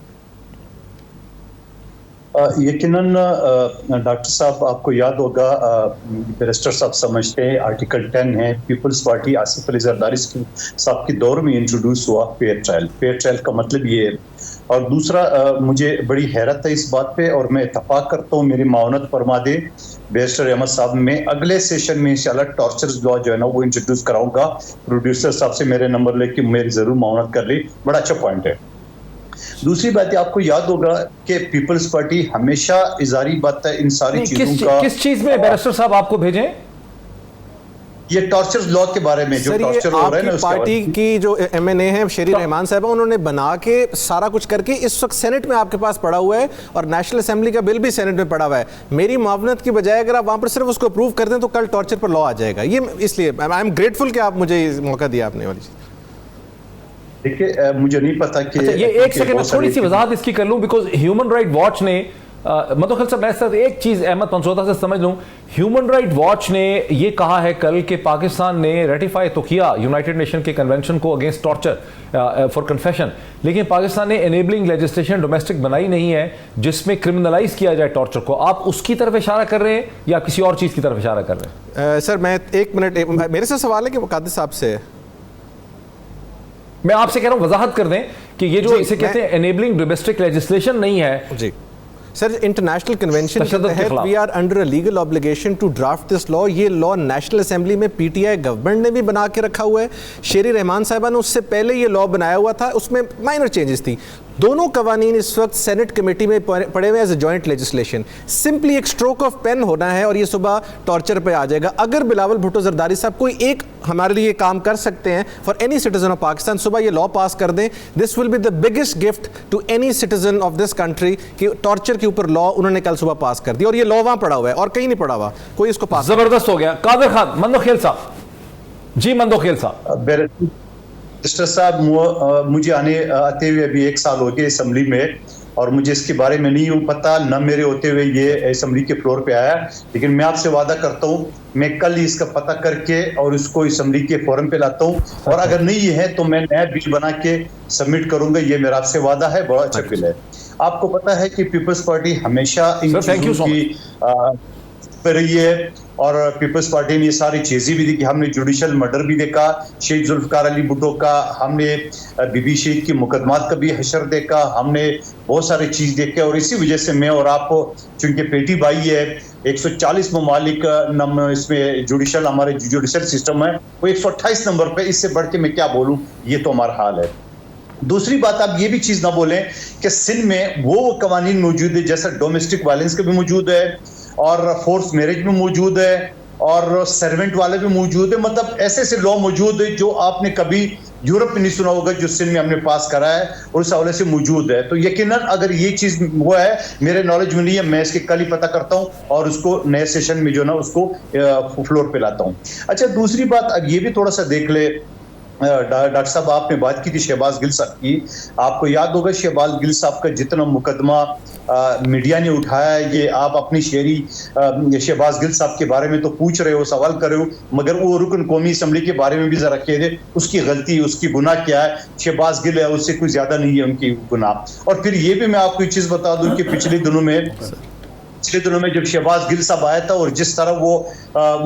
यकीनन डॉक्टर साहब, आपको याद होगा बैरिस्टर साहब समझते हैं आर्टिकल 10 है, पीपल्स पार्टी आसिफ अली जरदारी साहब के दौर में इंट्रोड्यूस हुआ फेयर ट्रायल। फेयर ट्रायल का मतलब ये है। और दूसरा, मुझे बड़ी हैरत है इस बात पे, और मैं इत्तफाक करता हूँ, मेरी मावनत फरमा दे बैरिस्टर अहमद साहब, मैं अगले सेशन में इंशाल्लाह टॉर्चर लॉ जो है ना वो इंट्रोड्यूस कराऊंगा। प्रोड्यूसर साहब से मेरे नंबर लेके मेरी जरूर मावनत कर ली, बड़ा अच्छा पॉइंट है। दूसरी बात है, आपको याद होगा कि पीपल्स पार्टी हमेशा इजारी बात है इन सारी चीजों का। किस चीज में बैरिस्टर साहब आपको भेजें? ये टॉर्चर लॉ के बारे में जो सर, ये टॉर्चर हो रहा है ना आपकी उसके पार्टी बारे में। की जो एमएनए है शेरी रहमान साहब, उन्होंने बना के सारा कुछ करके इस वक्त सेनेट में आपके पास पड़ा हुआ है और नेशनल असेंबली का बिल भी सेनेट में पड़ा हुआ है। मेरी मावनत की बजाय अगर आप वहां पर सिर्फ उसको अप्रूव कर दें तो कल टॉर्चर पर लॉ आ जाएगा। ये इसलिए आई एम ग्रेटफुल कि आप मुझे मौका दिया आपने वाली चीज। देखिए मुझे नहीं पता कि अच्छा, ये एक सेकंड में थोड़ी सी वजाहत इसकी कर लूं, बिकॉज ह्यूमन राइट वॉच ने मतलब खल साहब मैं सर एक चीज अहमद मंसूदा से समझ लूं, ह्यूमन राइट वॉच ने ये कहा है कल कि पाकिस्तान ने रेटिफाई तो किया यूनाइटेड नेशन के कन्वेंशन को अगेंस्ट टॉर्चर फॉर कन्फेशन, लेकिन पाकिस्तान ने एनेबलिंग लेजिस्लेशन डोमेस्टिक बनाई नहीं है जिसमें क्रिमिनलाइज किया जाए टॉर्चर को। आप उसकी तरफ इशारा कर रहे हैं या किसी और चीज की तरफ इशारा कर रहे हैं? सर मैं एक मिनट, मेरे से सवाल है कि कादिर साहब से, मैं आपसे कह रहा हूं वजाहत कर दें कि ये जो इसे कहते हैं एनेबलिंग डोमेस्टिक लेजिस्लेशन नहीं है जी सर, इंटरनेशनल कन्वेंशन के तहत we are under a legal obligation to draft this law. ये लॉ नेशनल असेंबली में पीटीआई गवर्नमेंट ने भी बना के रखा हुआ है। शेरी रहमान साहबा ने उससे पहले ये लॉ बनाया हुआ था, उसमें माइनर चेंजेस थी। दोनों कवानीन इस वक्त सेनेट कमेटी में पड़े हुए as a joint legislation. Simply एक स्ट्रोक ऑफ पेन होना है और ये सुबह टॉर्चर पे आ जाएगा। अगर बिलावल भुट्टो जरदारी साहब कोई एक हमारे लिए काम कर सकते हैं for any citizen of Pakistan, सुबह ये लॉ पास कर दें, this will be the biggest gift to any citizen of this country कि टॉर्चर के ऊपर लॉ उन्होंने कल सुबह पास कर दिया और ये लॉ वहां पड़ा हुआ है और कहीं नहीं पड़ा हुआ, कोई इसको पास। जबरदस्त हो गया। कादिर खान मंदोखेल साहब, जी मंदोखेल साहब। मिस्टर साहब मुझे आते हुए अभी 1 साल हो गया असेंबली में और मुझे इसके बारे में नहीं पता, न मेरे होते हुए ये असेंबली के फ्लोर पे आया, लेकिन मैं आपसे वादा करता हूँ मैं कल ही इसका पता करके और इसको असेंबली के फोरम पे लाता हूँ और अगर नहीं है तो मैं नया बिल बना के सबमिट करूंगा। ये मेरा आपसे वादा है, बड़ा अच्छा बिल है। आपको पता है कि पीपल्स पार्टी हमेशा इन चीजों की रही है और पीपल्स पार्टी ने ये सारी चीजें भी देखी। हमने जुडिशल मर्डर भी देखा शहीद जुल्फकार अली भुट्टो का, हमने बीबी शहीद की मुकदमात का भी हशर देखा, हमने बहुत सारी चीज देखे और इसी वजह से मैं और आप चूंकि पेटी भाई है 140 ममालिक नंबर इसमें जुडिशल हमारे जुडिशल सिस्टम है वो 128 नंबर पे, इससे बढ़ के मैं क्या बोलूं, ये तो हमारा हाल है। दूसरी बात आप ये भी चीज ना बोलें कि सिंध में वो कवानीन मौजूद है जैसा डोमेस्टिक वायलेंस का भी मौजूद है और फोर्स मैरिज भी मौजूद है और सर्वेंट वाले भी मौजूद है। मतलब ऐसे ऐसे लॉ मौजूद है जो आपने कभी यूरोप में नहीं सुना होगा, जो सिंध में हमने पास करा है और उस हवाले से मौजूद है। तो यकीनन अगर ये चीज वो है, मेरे नॉलेज में नहीं है, मैं इसके कल ही पता करता हूं और उसको नए सेशन में जो ना उसको फ्लोर पे लाता हूं। अच्छा, दूसरी बात अब ये भी थोड़ा सा देख ले, डॉक्टर साहब आपने बात की थी शहबाज गिल साहब की, आपको याद होगा शहबाज गिल साहब का जितना मुकदमा मीडिया ने उठाया है, ये आप अपनी शेरी शहबाज गिल साहब के बारे में तो पूछ रहे हो, सवाल कर रहे हो, मगर वो रुकन कौमी असम्बली के बारे में भी जरा कह दे उसकी गलती उसकी गुनाह क्या है। शहबाज गिल है, उससे कुछ ज्यादा नहीं है उनकी गुनाह। और फिर ये भी मैं आपको एक चीज बता दूं कि पिछले दिनों में जब शहबाज गिल साहब आया था और जिस तरह वो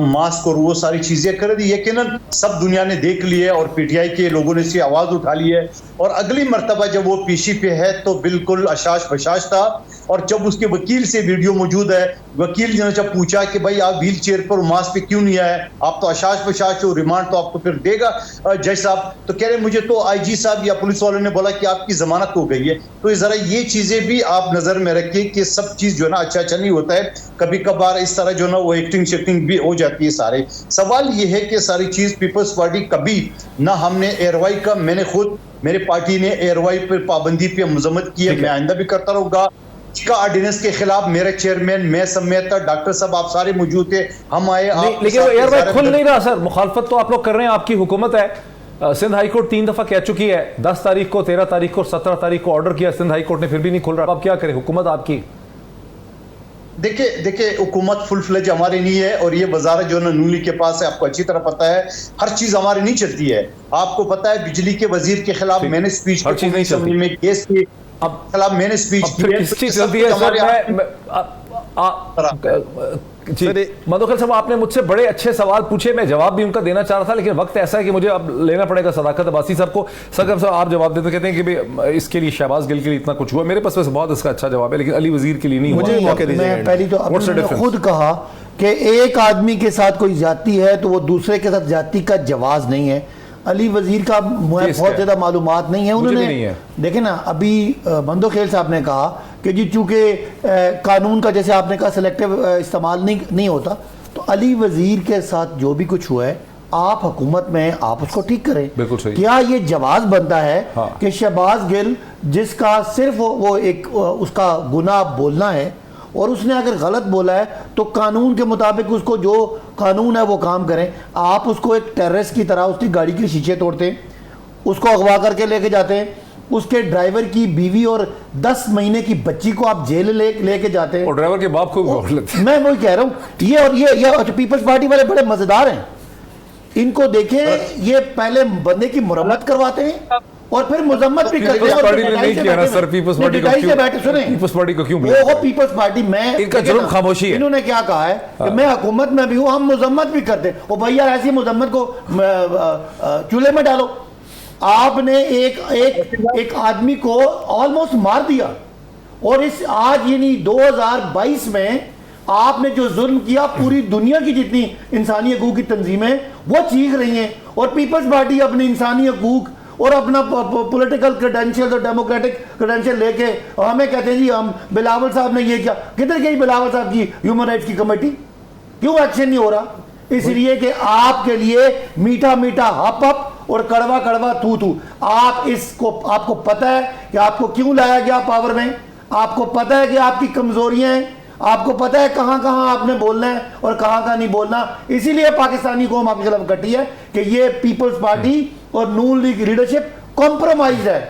मास्क और वो सारी चीजें कर दी, यकीनन सब दुनिया ने देख ली है और पीटीआई के लोगों ने इसकी आवाज उठा ली है और अगली मर्तबा जब वो पीशी पे है तो बिल्कुल अशाश बशाश था। और जब उसके वकील से वीडियो मौजूद है, वकील ने जब पूछा कि भाई आप व्हील चेयर पर मास्क पे क्यों नहीं आए, आप तो अशाश बशाश हो, रिमांड तो आपको फिर देगा जज साहब, तो कह रहे मुझे तो आईजी साहब या पुलिस वालों ने बोला कि आपकी जमानत हो गई है। तो जरा ये चीजें भी आप नजर में रखिए कि सब चीज जो है ना अच्छा नहीं होता है, कभी कभार इस तरह जो ना वो एक्टिंग शिफ्टिंग भी हो जाती है। सारे सवाल ये है कि सारी चीज पीपल्स पार्टी कभी ना हमने एयरवाई का, मैंने खुद मेरे पार्टी ने एयरवाई पर पाबंदी पे मजम्मत की है, मैं आइंदा भी करता रहूंगा। का ऑर्डिनेंस के खिलाफ मेरे चेयरमैन, मैं समेत, डॉक्टर साहब आप सारे मौजूद थे, हम आए लेकिन वो एयरवाई खुल नहीं रहा सर। मुखालफत तो आप लोग कर रहे हैं, आपकी हुकूमत है। सिंध हाई कोर्ट 3 दफा कह चुकी है, 10 तारीख को, 13 तारीख को, 17 तारीख को ऑर्डर किया सिंध हाई कोर्ट ने, फिर भी नहीं खुल रहा। आप क्या करें, हुकूमत आपकी। देखिए हुकूमत फुल फ्लेज हमारी नहीं है और ये वजारत जो है नून लीग के पास है, आपको अच्छी तरह पता है। हर चीज हमारी नहीं चलती है, आपको पता है बिजली के वजीर के खिलाफ मैंने स्पीच में केस की, अब खिलाफ मैंने स्पीच की चलती है। जी मधुकर साहब, आपने मुझसे बड़े अच्छे सवाल पूछे, मैं जवाब भी उनका देना चाह रहा था, लेकिन वक्त ऐसा है कि मुझे अब लेना पड़ेगा सदाकत अब्बासी साहब को। साहब आप जवाब देते कहते हैं कि भाई इसके लिए शहबाज गिल के लिए इतना कुछ हुआ, मेरे पास वैसे बहुत इसका अच्छा जवाब है, लेकिन अली वजीर के लिए नहीं हुआ। मुझे मौके दीजिए। पहली तो आपने खुद कहा कि एक आदमी के साथ कोई जाती है तो वो दूसरे के साथ जाती का जवाज नहीं है। अली वजीर का बहुत ज्यादा मालूमात नहीं है, उन्होंने देखे ना अभी मंदोखेल साहब ने कहा कि जी चूंकि कानून का जैसे आपने कहा सिलेक्टिव इस्तेमाल नहीं होता, तो अली वजीर के साथ जो भी कुछ हुआ है आप हुकूमत में आप उसको ठीक करें। बिल्कुल सही। क्या ये जवाब बनता है हाँ। कि शहबाज गिल जिसका सिर्फ वो एक उसका गुनाह बोलना है और उसने अगर गलत बोला है तो कानून के मुताबिक उसको जो कानून है वो काम करें। आप उसको एक टेररिस्ट की तरह उसकी गाड़ी के शीशे तोड़ते हैं, उसको अगवा करके लेके जाते हैं, उसके ड्राइवर की बीवी और 10 महीने की बच्ची को आप जेल लेके जाते हैं और ड्राइवर के बाप को भी पकड़ लेते हैं। मैं वही कह रहा हूँ। ये और ये पीपल्स पार्टी वाले बड़े मजेदार हैं, इनको देखें, ये पहले बंदे की मुरम्मत करवाते हैं और फिर मुजम्मत भी करते हैं। पीपल्स पार्टी ने नहीं किया ना सर, पीपल्स पार्टी को क्यों, बैठे सुने, पीपल्स पार्टी को क्यों वो पीपल्स पार्टी में इनका जुर्म खामोशी है। इन्होंने क्या कहा है कि मैं हुकूमत में भी हूँ, हम मुजम्मत भी करते हैं। ओ भैया ऐसी मुजम्मत को चूल्हे में डालो। आपने एक आदमी को ऑलमोस्ट मार दिया और इस आज यानी 2022 में आपने जो जुल्म किया, पूरी दुनिया की जितनी इंसानी हकूक की तंजीमें वो चीख रही हैं और पीपल्स पार्टी अपने इंसानी हकूक और अपना पॉलिटिकल क्रेडेंशियल और डेमोक्रेटिक क्रेडेंशियल लेके हमें कहते हैं जी हम बिलावल साहब ने ये किया। किधर गई बिलावल साहब की ह्यूमन राइट्स की कमेटी? क्यों एक्शन नहीं हो रहा? इसलिए कि आपके लिए मीठा मीठा हप हप और कड़वा कड़वा थू थू। आपको पता है कि आपको क्यों लाया गया पावर में, आपको पता है कि आपकी कमजोरियां हैं, आपको पता है कहां कहां आपने बोलना है और कहां कहां नहीं बोलना। इसीलिए पाकिस्तानी कौम आपके खिलाफ इकट्ठी है कि ये पीपल्स पार्टी और नून लीग लीडरशिप कॉम्प्रोमाइज है।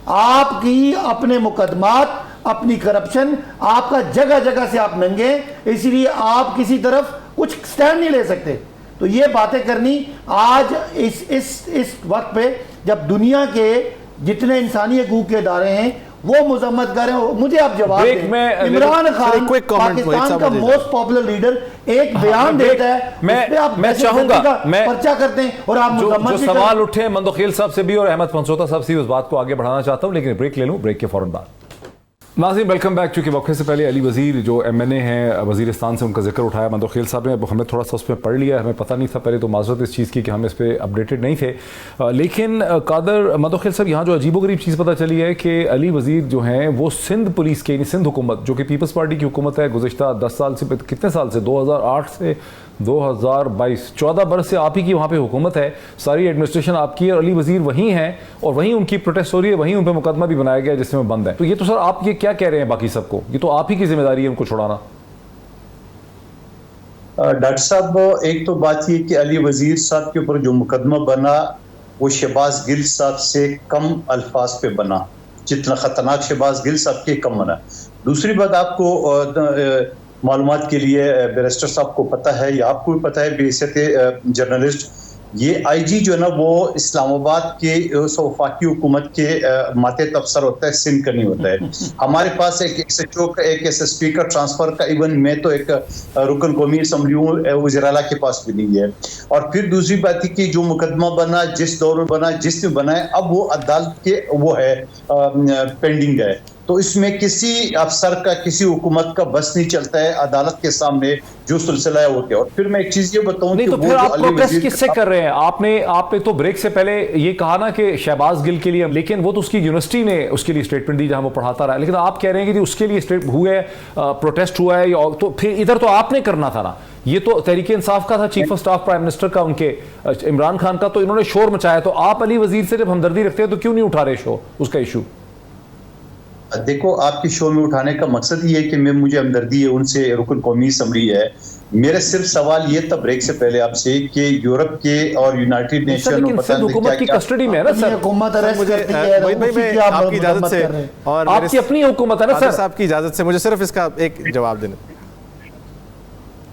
आपकी अपने मुकदमात, अपनी करप्शन, आपका जगह जगह से आप नंगे, इसलिए आप किसी तरफ कुछ स्टैंड नहीं ले सकते। तो ये बातें करनी आज इस वक्त पे जब दुनिया के जितने इंसानी हकूक के इदारे हैं वो मुजम्मत करें। मुझे आप जवाब दें, इमरान खान पाकिस्तान का मोस्ट पॉपुलर लीडर एक बयान देता है, मैं चाहूंगा पर्चा करते हैं और आप मुजम्मत जो सवाल उठे मंदोखेल साहब से भी और अहमद पंसोता साहब से उस बात को आगे बढ़ाना चाहता हूं, लेकिन ब्रेक ले लूं, ब्रेक के फौरन बाद। नाज़रीन वेलकम बैक। चूंकि वक्फे से पहले अली वज़ीर जो MNA हैं वज़ीरिस्तान से, उनका जिक्र उठाया मंदोखेल साहब ने, हमने थोड़ा सा उसमें पढ़ लिया, हमें पता नहीं था पहले, तो माजरत इस चीज़ की कि हम इस पर अपडेटेड नहीं थे। लेकिन कादर मंदोखेल साहब, यहाँ जो अजीबोगरीब चीज़ पता चली है कि अली वज़ीर जो हैं वो सिंध पुलिस के, यानी सिंध हुकूमत जो कि पीपल्स पार्टी की हुकूमत है, गुज़िश्ता 10 साल से, कितने साल से, 2008 से 2022, 14 बरस से आप ही की वहाँ पे हुकूमत है, सारी एडमिनिस्ट्रेशन आपकी है और अली वज़ीर वहीं हैं और वहीं उनकी प्रोटेस्ट हो रही है, वहीं उन पर मुकदमा भी बनाया गया जिसमें बंद है। तो ये तो सर आप ये क्या कह रहे हैं बाकी सबको? ये तो आप ही की जिम्मेदारी है उनको छुड़ाना। डॉक्टर साहब, एक तो बात ये कि अली वज़ीर साहब के ऊपर जो मुकदमा बना वो शहबाज गिल साहब से कम अल्फाज पे बना, जितना खतरनाक शहबाज गिल साहब के कम बना। दूसरी बात, आपको मालूमात के लिए बैरिस्टर साहब को पता है या आपको भी पता है बेहसियत जर्नलिस्ट, ये IG जो है ना वो इस्लामाबाद के वफाकी हुकूमत के मातहत अफसर होता है, सिंध का नहीं होता है। हमारे पास एक SHO का, एक SSP का ट्रांसफर का, इवन मैं तो एक रुकन कौमी असम्बली हूँ, वज़ीर-ए-आला के पास भी नहीं है। और फिर दूसरी बात है कि जो मुकदमा बना, जिस दौर में बना, जिसने बनाया, अब वो अदालत के वो है पेंडिंग है। तो इसमें किसी अफसर का, किसी हुकूमत का बस नहीं चलता है अदालत के सामने जो सिलसिला है वो क्या। और फिर मैं एक चीज ये बताऊं नहीं, कि तो फिर आप प्रोटेस्ट किससे कर रहे हैं? आपने तो ब्रेक से पहले ये कहा ना कि शहबाज गिल के लिए, लेकिन वो तो उसकी यूनिवर्सिटी ने उसके लिए स्टेटमेंट दी जहां वो पढ़ाता रहा, लेकिन आप कह रहे हैं कि उसके लिए हुए प्रोटेस्ट हुआ है, तो फिर इधर तो आपने करना था ना। ये तो तहरीके इंसाफ का था, chief of staff prime minister का, उनके इमरान खान का, तो इन्होंने शोर मचाया। तो आप अली वजीर से जब हमदर्दी रखते हैं तो क्यों नहीं उठा रहे शो उसका इशू? देखो, आपके शो में उठाने का मकसद ये है कि मुझे हमदर्दी है उनसे, रुकन कौमी असम्बली है। मेरा सिर्फ सवाल ये था ब्रेक से पहले आपसे कि यूरोप के और यूनाइटेड नेशन हुकूमत की कस्टडी में है ना सर, हुकूमत अरेस्ट करती है। आपकी इजाजत से और आपकी अपनी हुकूमत है ना सर, आपकी इजाजत से मुझे सिर्फ इसका एक जवाब देने।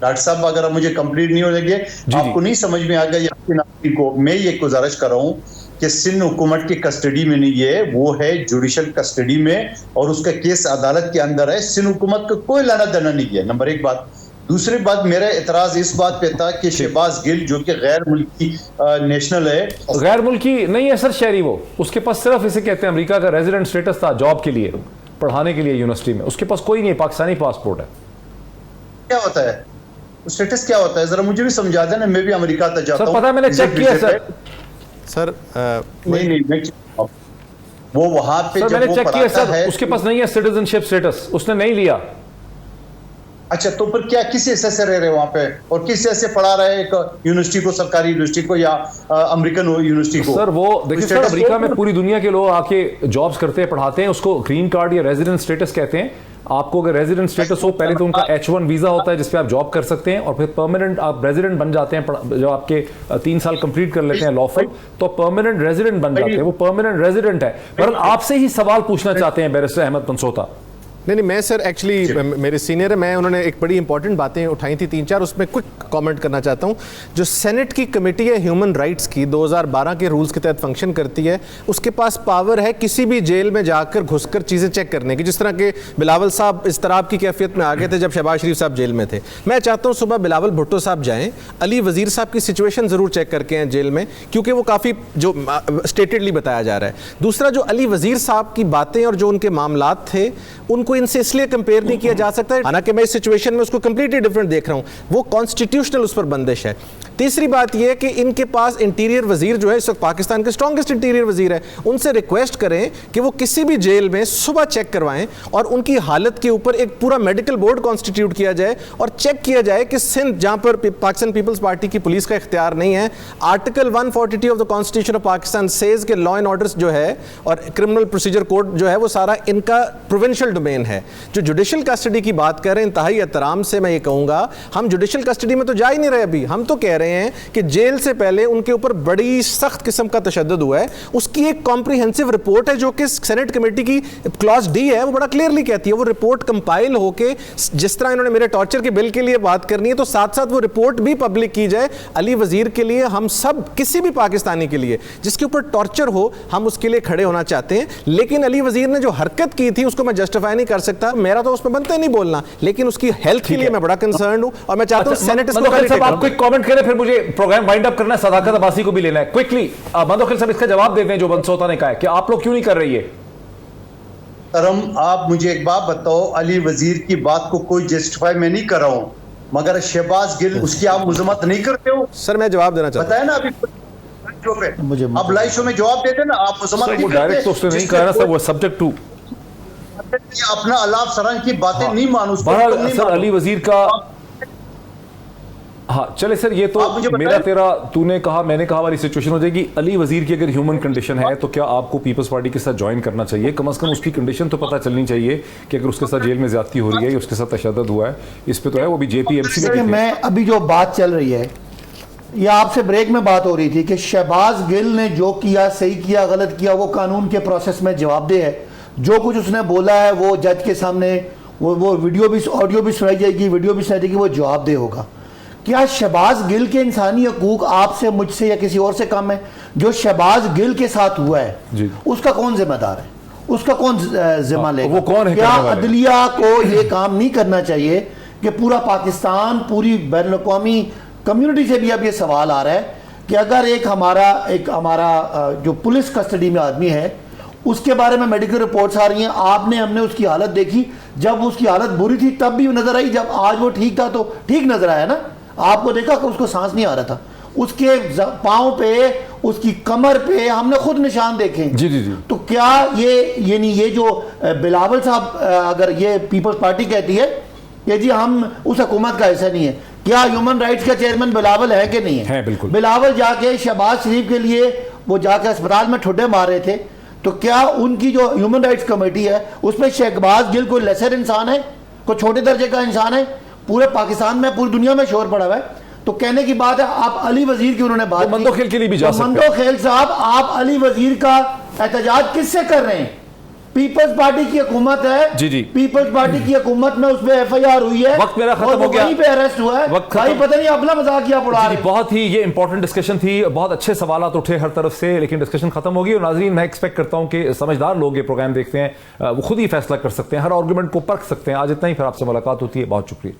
डॉक्टर साहब, अगर आप मुझे कंप्लीट नहीं हो लगे, आपको नहीं समझ में आ गया, आपकी नागरिक को मैं ये गुजारिश कर रहा हूँ कि सिंध हुकूमत की कस्टडी में नहीं है, वो है जुडिशल कस्टडी में और उसका केस अदालत के अंदर है। सिंध हुकूमत का कोई लाना देना नहीं है, नंबर एक बात। दूसरी बात, मेरा एतराज इस बात पे था कि शहबाज गिल जो कि गैर मुल्की नेशनल है, गैर मुल्की नहीं है सर, शहरी, वो उसके पास सिर्फ इसे कहते हैं अमेरिका का रेजिडेंट स्टेटस था, जॉब के लिए, पढ़ाने के लिए यूनिवर्सिटी में, उसके पास कोई नहीं, पाकिस्तानी पासपोर्ट है। क्या होता है स्टेटस, क्या होता है जरा मुझे भी समझा देना, मैं भी अमेरिका तक जाता हूं। पता है, मैंने चेक किया सर। नहीं वो वहां पे मैंने चेक किया सर, उसके पास नहीं है सिटीजनशिप स्टेटस, उसने नहीं लिया। अच्छा, तो फिर क्या किस हिस्से से रह रहे वहां पे, और किस हिस्से से पढ़ा रहे एक यूनिवर्सिटी को, सरकारी यूनिवर्सिटी को या अमेरिकन यूनिवर्सिटी को? सर वो देखिए सर, अमेरिका में पूरी दुनिया के लोग आके जॉब्स करते हैं, पढ़ाते हैं, उसको ग्रीन कार्ड या रेजिडेंट स्टेटस कहते हैं। आपको अगर रेजिडेंट स्टेटस हो, पहले तो उनका H1 वीजा होता है जिसपे आप जॉब कर सकते हैं, और फिर परमानेंट आप रेजिडेंट बन जाते हैं। जब आपके 3 साल कंप्लीट कर लेते हैं लॉफुल, तो परमानेंट रेजिडेंट बन जाते हैं। वो परमानेंट रेजिडेंट है। पर आपसे ही सवाल पूछना चाहते हैं बैरिस्टर अहमद पंसोता। नहीं, मैं सर एक्चुअली मेरे सीनियर है, मैं उन्होंने एक बड़ी इंपॉर्टेंट बातें उठाई थी 3-4, उसमें क्विक कमेंट करना चाहता हूं। जो सेनेट की कमेटी है ह्यूमन राइट्स की, 2012 के रूल्स के तहत फंक्शन करती है, उसके पास पावर है किसी भी जेल में जाकर घुसकर चीज़ें चेक करने की। जिस तरह के बिलावल साहब इस तरह की कैफियत में आ गए थे जब शहबाज शरीफ साहब जेल में थे। मैं चाहता हूँ सुबह बिलावल भुट्टो साहब जाएँ, अली वजीर साहब की सिचुएशन ज़रूर चेक करके आए जेल में, क्योंकि वो काफ़ी जो स्टेटेडली बताया जा रहा है। दूसरा, जो अली वजीर साहब की बातें और जो उनके मामलात थे, उनको इनसे इसलिए कंपेयर नहीं किया जा सकता है, हालांकि मैं इस सिचुएशन में उसको कंप्लीटली डिफरेंट देख रहा हूं, वो कॉन्स्टिट्यूशनल उस पर बंदिश है। तीसरी बात यह है कि इनके पास इंटीरियर वजीर जो है, इस वक्त पाकिस्तान के स्ट्रॉन्गेस्ट इंटीरियर वजीर है, उनसे रिक्वेस्ट करें कि वो किसी भी जेल में सुबह चेक करवाएं और उनकी हालत के ऊपर एक पूरा मेडिकल बोर्ड कॉन्स्टिट्यूट किया जाए और चेक किया जाए कि सिंध, जहां पर पाकिस्तान पीपल्स पार्टी की पुलिस का इख्तियार नहीं है, article 142 of the constitution of Pakistan says के लॉ एंड ऑर्डर्स जो है और क्रिमिनल प्रोसीजर कोड जो है, वो सारा इनका प्रोविंशियल डोमेन है। जो जुडिशल कस्टडी की बात कर रहे हैं, इंतहाई एहतराम से मैं ये कहूंगा, हम जुडिशल कस्टडी में तो जा ही नहीं रहे। अभी हम तो कह रहे हैं कि जेल से पहले उनके ऊपर बड़ी सख्त किस्म का तशद्दुद हुआ है। उसकी एक कॉम्प्रिहेंसिव रिपोर्ट है जो कि सेनेट कमेटी की क्लॉज डी है, वो बड़ा क्लियरली कहती है। वो रिपोर्ट कंपाइल होके, जिस तरह इन्होंने मेरे टॉर्चर के बिल के लिए बात करनी है, तो साथ साथ वो रिपोर्ट भी पब्लिक की जाए। अली वजीर के लिए, हम सब, किसी भी पाकिस्तानी के लिए जिसके ऊपर टॉर्चर हो, हम उसके लिए खड़े होना चाहते हैं। लेकिन अली वजीर ने जो हरकत की थी उसको मैं जस्टिफाई नहीं कर सकता, मेरा तो उसमें बनता ही नहीं बोलना, लेकिन उसकी हेल्थ के लिए मैं बड़ा कंसर्न हूं और मैं चाहता हूं सेनेट इसको। आप क्विक कमेंट करें, फिर मुझे प्रोग्राम वाइंड अप करना है, सदाकत अब्बासी को भी लेना है क्विकली। मंदोखिल साहब इसका जवाब देते हैं जो बंसोता ने कहा है कि आप लोग क्यों नहीं कर रही है। तरम, आप मुझे एक बात बताओ, अली वजीर की बात को कोई जस्टिफाई मैं नहीं कर रहा हूं, मगर शहबाज गिल उसकी आप मजम्मत नहीं करते हो। सर मैं जवाब देना चाहता हूं, बताया ना अभी मुझे, अब लाइव शो में जवाब देते ना, आप मजम्मत नहीं करते। डायरेक्ट तो उसने नहीं कहा ना सर, वो सब्जेक्ट टू अपना अलाफ सरंग की बातें नहीं मानो। सर अली वजीर का, हाँ चले सर, ये तो मेरा तेरा तूने कहा मैंने कहा वाली सिचुएशन हो जाएगी। अली वजीर की अगर ह्यूमन कंडीशन है तो क्या आपको पीपल्स पार्टी के साथ ज्वाइन करना चाहिए? कम से कम उसकी कंडीशन तो पता चलनी चाहिए कि अगर उसके साथ जेल में ज्यादती हो रही है, उसके साथ तशद्दुद हुआ है, इस पे तो है, वो भी JPMC में। मैं अभी जो बात चल रही है, या आपसे ब्रेक में बात हो रही थी कि शहबाज गिल ने जो किया, सही किया गलत किया, वो कानून के प्रोसेस में जवाबदेह है। जो कुछ उसने बोला है वो जज के सामने, वो वीडियो भी, ऑडियो भी सुनाई जाएगी, वीडियो भी सुनाई जाएगी, वो जवाबदेह होगा। क्या शहबाज गिल के इंसानी हकूक आपसे, मुझसे या किसी और से कम है? जो शहबाज गिल के साथ हुआ है उसका कौन जिम्मेदार है? उसका कौन जिम्मा लेगा? वो कौन है? क्या अदलिया को ये काम नहीं करना चाहिए कि पूरा पाकिस्तान, पूरी बैनुल अक़वामी कम्युनिटी से भी अब ये सवाल आ रहा है कि अगर एक हमारा जो पुलिस कस्टडी में आदमी है, उसके बारे में मेडिकल रिपोर्ट्स आ रही हैं, हमने उसकी हालत देखी, जब उसकी हालत बुरी थी तब भी नजर आई, जब आज वो ठीक था तो ठीक नजर आया ना? आपको देखा कि उसको सांस नहीं आ रहा था, उसके पाँव पे, उसकी कमर पे हमने खुद निशान देखे। जी जी जी। तो क्या ये जो बिलावल साहब, अगर ये पीपल्स पार्टी कहती है कि जी हम उस हुकूमत का हिस्सा नहीं है, क्या ह्यूमन राइट्स का चेयरमैन बिलावल है कि नहीं है? बिल्कुल। बिलावल जाके शहबाज शरीफ के लिए वो जाके अस्पताल में ठुड्डे मार रहे थे, तो क्या उनकी जो ह्यूमन राइट्स कमेटी है उसमें शहबाज गिल कोई लेसर इंसान है, कोई छोटे दर्जे का इंसान है? पूरे पाकिस्तान में, पूरी दुनिया में शोर पड़ा हुआ है। तो कहने की बात है, आप अली वजीर की उन्होंने बात, मंदोखेल के लिए भी जा सकते हैं। मंदोखेल साहब, आप अली वजीर का एहतजाज किससे कर रहे हैं? पीपल्स पार्टी की हुकूमत है, जी जी, पीपल्स पार्टी की हुकूमत में उस पर FIR हुई है, वक्त मेरा खत्म हो गया, वहीं पे अरेस्ट हुआ है, भाई पता नहीं अपना मजाक किया पड़ा है। बहुत ही ये इंपॉर्टेंट डिस्कशन थी, बहुत अच्छे सवाल उठे हर तरफ से, लेकिन डिस्कशन खत्म होगी। और नाज़रीन, मैं एक्सपेक्ट करता हूं कि समझदार लोग ये प्रोग्राम देखते हैं, वो खुद ही फैसला कर सकते हैं, हर आर्गुमेंट को परख सकते हैं। आज इतना ही, फिर आपसे मुलाकात होती है। बहुत शुक्रिया।